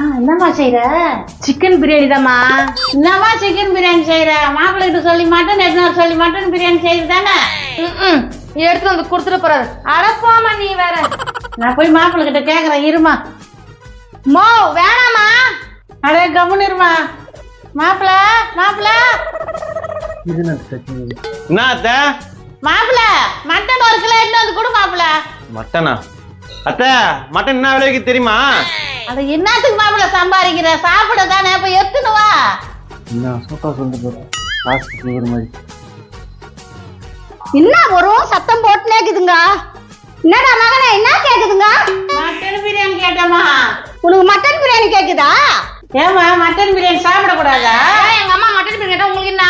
என்னம்மா செய்யற? சிக்கன் பிரியாணி தாம்மா. என்னம்மா சிக்கன் பிரியாணி செய்யற? மாப்பிள்ளை கிட்ட சொல்லி மட்டன் எடுத்து சொல்லி மட்டன் பிரியாணி செய்யுது தானே? எடுத்து வந்து கொடுத்துட்டு போறாரு. அடப்போமா நீ வேற. நான் போய் மாப்பிள்ளை கிட்ட கேக்குறேன் இருமா. மோ வேணாமா? அடே கம்முன்னு இருமா. மாப்பிள்ள மாப்பிள்ள என்ன அத்தை? மாப்பிள்ள மட்டன் ஒரு கிலோ எடுத்து வந்து கொடு மாப்பிள்ள. மட்டனா? அத்தை மட்டன் என்ன விலைக்கு தெரியுமா? அது என்னத்துக்கு மாப்பிள்ள சம்பாதிக்கிற? சாப்பிட தானே, இப்ப எடுத்துன்னு வா. என்ன ஒரு சத்தம் போட்டுனே இருக்குதுங்க. என்னடா மகனே என்ன கேக்குதுங்க? மட்டன் பிரியாணி கேட்டமா? உனக்கு மட்டன் பிரியாணி கேக்குதா? ஏமா மட்டன் பிரியாணி சாப்பிட கூடாதா? எங்க அம்மா மட்டன் பிரியாணி கேட்டா உங்களுக்கு என்ன?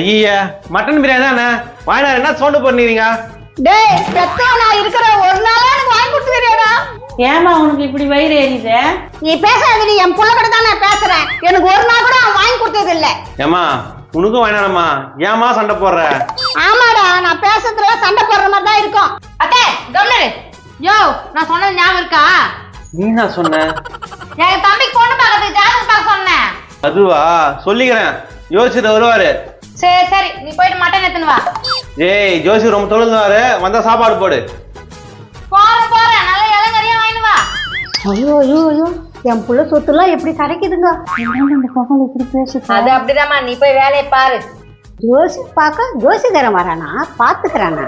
ஐயா மட்டன் பிரியாணி தானே வாங்கினாரு, என்ன சவுண்ட் பண்ணுறீங்க? டேய் பெத்தோ நான் இருக்கிற ஒரு நாளா எனக்கு வாங்கி கொடுத்துறியாடா? ஏமா உனக்கு இப்படி வயிறு எரியுது? நீ பேசாதடி, என் புள்ள கூட தான் நான் பேசுறேன். எனக்கு ஒரு நாள் கூட அவன் வாங்கி கொடுத்தது இல்ல. ஏமா உனக்கும் வாங்கினாரம்மா, ஏமா சண்டை போடுற? ஆமாடா, நான் பேசுறதுல சண்டை போடுற மாதிரி தான் இருக்கும். அத்தை கம்னரு. யோ நான் சொன்னது ஞாபகம் இருக்கா? நீ என்ன சொன்ன? என் தம்பிக்கு பொண்ணு பார்க்கறதுக்கு ஜாதகம் பார்க்க சொன்னேன். அதுவா சொல்லிக்கிறேன், யோசிச்சுட்டு வருவாரு. சரி சரி நீ போயிட்டு மட்டன் எடுத்துன்னு வா. ஏய் ஜோசி ரொம்ப தொழுதுவாரு, வந்தா சாப்பாடு போடு. போறேன் நல்ல இளங்கறியா வாங்கிட்டு வா. ஐயோ ஐயோ ஐயோ என் புள்ள சொத்துலாம் எப்படி கிடைக்குதுங்க? அது அப்படிதாம்மா, நீ போய் வேலையை பாரு. ஜோசி பார்க்க ஜோசிகரம் வரானா? பாத்துக்கிறானா?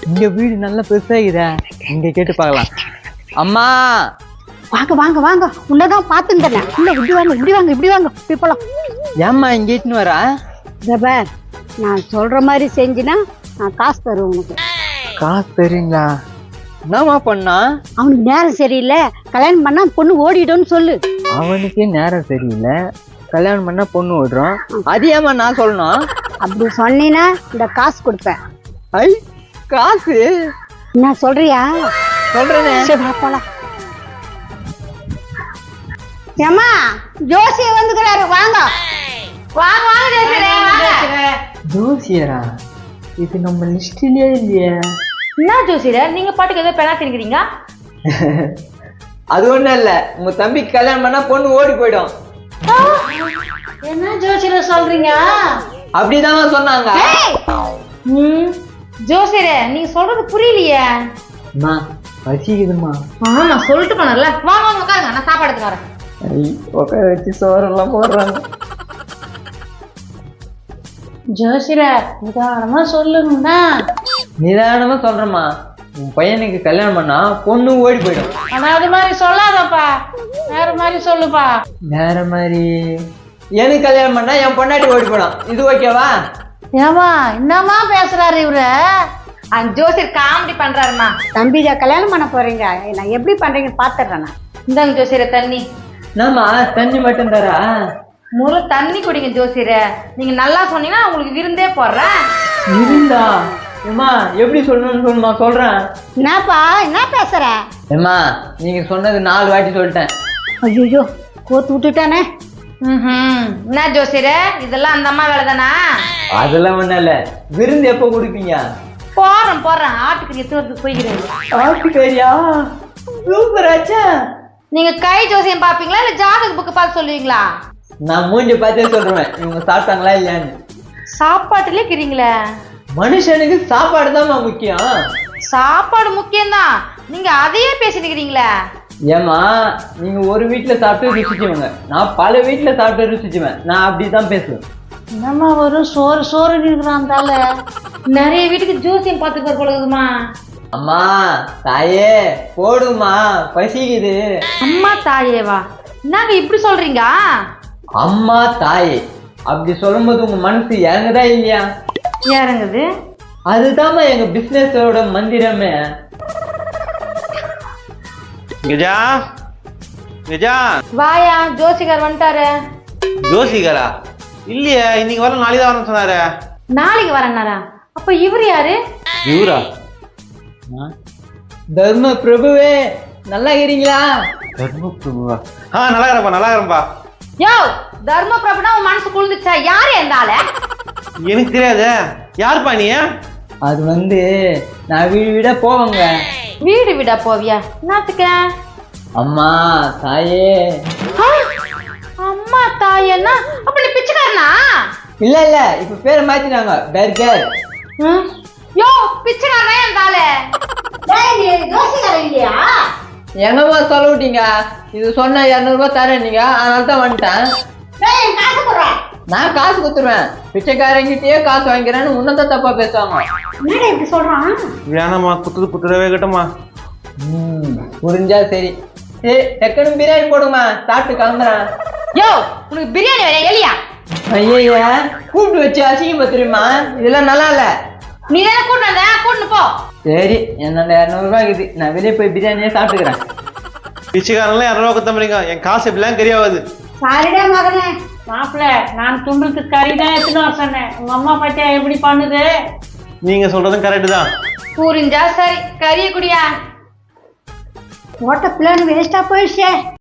இங்க வீடு நல்ல பெருசாகுதா, இங்க கேட்டு பார்க்கலாம். அம்மா வாங்க வாங்க வாங்க, உன்னதான் பாத்துட்டேன். உள்ள இப்படி வாங்க இப்படி வாங்க இப்படி வாங்க இப்படி போலாம். ஏம்மா இங்க இட்டுன்னு வரா? ஜபர் நான் சொல்ற மாதிரி செஞ்சினா நான் காசு தருவேன் உனக்கு. காசு தெரியுங்களா? என்னம்மா பண்ணா? அவனுக்கு நேரம் சரியில்லை, கல்யாணம் பண்ணா பொண்ணு ஓடிடும்னு சொல்லு. அவனுக்கே நேரம் சரியில்லை, கல்யாணம் பண்ணா பொண்ணு விடுறோம். அது ஏமா நான் சொல்லணும்? அப்படி சொன்னீன்னா இந்த காசு கொடுப்பேன். ஐ காசு என்ன சொல்றியா? சொல்றேனே. சரி வா போலாம். ஏம்மா ஜோசிய வந்துக்கிறாரு, வாங்க வாங்க வாங்க ஜோசியரே வாங்க. ஜோசியரா? இது நம்ம லிஸ்ட்லயே இல்லையே. என்ன ஜோசியரே நீங்க பாட்டுக்கு ஏதோ பெணா திரிக்கிறீங்க? அது ஒண்ணும் இல்ல, உங்க தம்பிக்கு கல்யாணம் பண்ணா பொண்ணு ஓடி போயிடும். என்ன ஜோசியில சொல்றீங்க? அப்படிதான் சொன்னாங்க. ஜோசியரே நீங்க சொல்றது புரியலையே. அம்மா பசிக்குதுமா. நான் சொல்லிட்டு போனல, வாங்க வாங்க உட்காருங்க, நான் சாப்பாடு எடுத்து வரேன். உட்கார வச்சு சோறெல்லாம் போடுறாங்க. ஜோசியர நிதானமா சொல்லுங்கண்ணா. நிதானமா சொல்றேம்மா, உன் பையனுக்கு கல்யாணம் பண்ணா பொண்ணு ஓடி போயிடும். ஆனா அது மாதிரி சொல்லாதப்பா, வேற மாதிரி சொல்லுப்பா. வேற மாதிரி எனக்கு கல்யாணம் பண்ணா என் பொண்டாட்டி ஓடி போயிடும், இது ஓகேவா? ஏமா என்னமா பேசுறாரு இவரு? ஜோசியர் காமெடி பண்றாருமா. தம்பிக்கு கல்யாணம் பண்ண போறீங்க, நான் எப்படி பண்றீங்கன்னு பாத்துறேன். இந்தாங்க ஜோசியர தண்ணி. என்னம்மா தண்ணி மட்டும் தரா? முதல்ல தண்ணி குடிங்க ஜோசியர. நீங்க நல்லா சொன்னீங்கன்னா உங்களுக்கு விருந்தே போடுறேன். இருந்தா ஏம்மா எப்படி சொல்லணும்னு சொல்லுமா, சொல்றேன். என்னப்பா என்ன பேசுற? ஏம்மா நீங்க சொன்னது 4 வாட்டி சொல்லிட்டேன். ஐயோ கோத்து விட்டுட்டானே. என்ன ஜோசியர இதெல்லாம் அந்த அம்மா வேலை தானா? அதெல்லாம் ஒண்ணும் இல்ல, விருந்து எப்ப கொடுப்பீங்க? போறேன் ஆட்டுக்கு எத்துறதுக்கு போய்கிறேன். ஆட்டுக்கறியா? சூப்பர் ஆச்சா. நீங்க கை ஜோசியம் பாப்பீங்களா இல்ல ஜாதக புக்கு பார்த்து சொல்லுவீங்களா? நான் மூஞ்சி பார்த்தே சொல்றேன் இவங்க சாப்பிட்டாங்களா இல்லையான்னு. சாப்பாட்டுல இருக்கிறீங்களே. மனுஷனுக்கு சாப்பாடு தான் முக்கியம். சாப்பாடு முக்கியம்தான், நீங்க அதையே பேசிக்கிறீங்களே. ஏமா நீங்க ஒரு வீட்டுல சாப்பிட்டு ருசிச்சுவங்க, நான் பல வீட்டுல சாப்பிட்டு ருசிச்சுவேன். நான் அப்படிதான் பேசுவேன். என்னம்மா வரும் சோறு சோறு இருக்கிறான் தால. நிறைய வீட்டுக்கு ஜோசியம் பார்த்துக்க போலகுதுமா. அம்மா தாயே போடுமா, பசிக்குது. அம்மா தாயேவா? என்னங்க இப்படி சொல்றீங்க? அம்மா தாயே அப்படி சொல்லும்போது உங்க மனசு இறங்குதா இல்லையா? இறங்குது. அதுதாம்மா எங்க பிசினஸோட மந்திரமே. கஜா கஜா வாயா ஜோசிகர் வந்துட்டாரு. ஜோசிகரா? இல்லையே, இன்னைக்கு வர நாளைக்கு தான் வரணும் சொன்னாரு. நாளைக்கு வரேன்னாரா? அப்ப இவரு யாரு? இவரா? தர்ம பிரபுவே நல்லா இருக்கிறீங்களா? தர்ம பிரபுவா? நல்லா இருப்பா நல்லா இருப்பா. யோ தர்ம பிரபுனா உன் மனசு குளிர்ந்துச்சா? யாரு எந்தால? எனக்கு தெரியாது, யாருப்பா நீ? அது நான் வீடு வீட போவேங்க. வீடு வீடா போவியா? என்னத்துக்க? அம்மா தாயே. அம்மா தாயன்னா அப்ப நீ பிச்சைக்காரனா? இல்ல இல்ல இப்ப பேரை மாத்திட்டாங்க பர்கர். யோ பிச்சைக்காரனா என் காலே? டேய் நீ தோசைக்காரன் இல்லையா? எங்கம்மா சொல்ல விட்டீங்க? இது சொன்ன 200 ரூபாய் தரேன் நீங்க, அதனால தான் வந்துட்டேன். டேய் காசு போடுறா. நான் காசு கொடுத்துருவேன். பிச்சைக்காரங்கிட்டயே காசு வாங்கிக்கிறேன்னு உன்னதான் தப்பா பேசுவாங்க. என்னடா இப்படி சொல்றான்? வேணாம்மா, குத்துடவே கட்டமா. புரிஞ்சா சரி. டக்குனு பிரியாணி போடுமா, சாப்பிட்டு கிளம்புறேன். யோ உனக்கு பிரியாணி வேற எலியா? ஐயா கூப்பிட்டு வச்சு அசிங்கமா தெரியுமா? இதெல்லாம் நல்லா இல்ல. நீ தானே கூட்டு வந்த, கூட்டு போ. சரி என்னோட 200 ரூபாய் இருக்குது, நான் வெளியே போய் பிரியாணியே சாப்பிட்டுக்கிறேன். பிச்சைக்காரன்லாம் 200 ரூபா குத்தம்பறீங்க, என் காசு எப்படிலாம் தெரியாது. சாரிடா மகனே. மாப்பிள்ள, நான் துண்டுறதுக்கு கறி தான் எடுத்துன்னு வர சொன்னேன். உங்க அம்மா பாத்தியா எப்படி பண்ணுது? நீங்க சொல்றதும் கரெக்டு தான். புரிஞ்சா சரி, கறிய குடியா. ஓட்ட பிளான் வேஸ்டா போயிடுச்சே.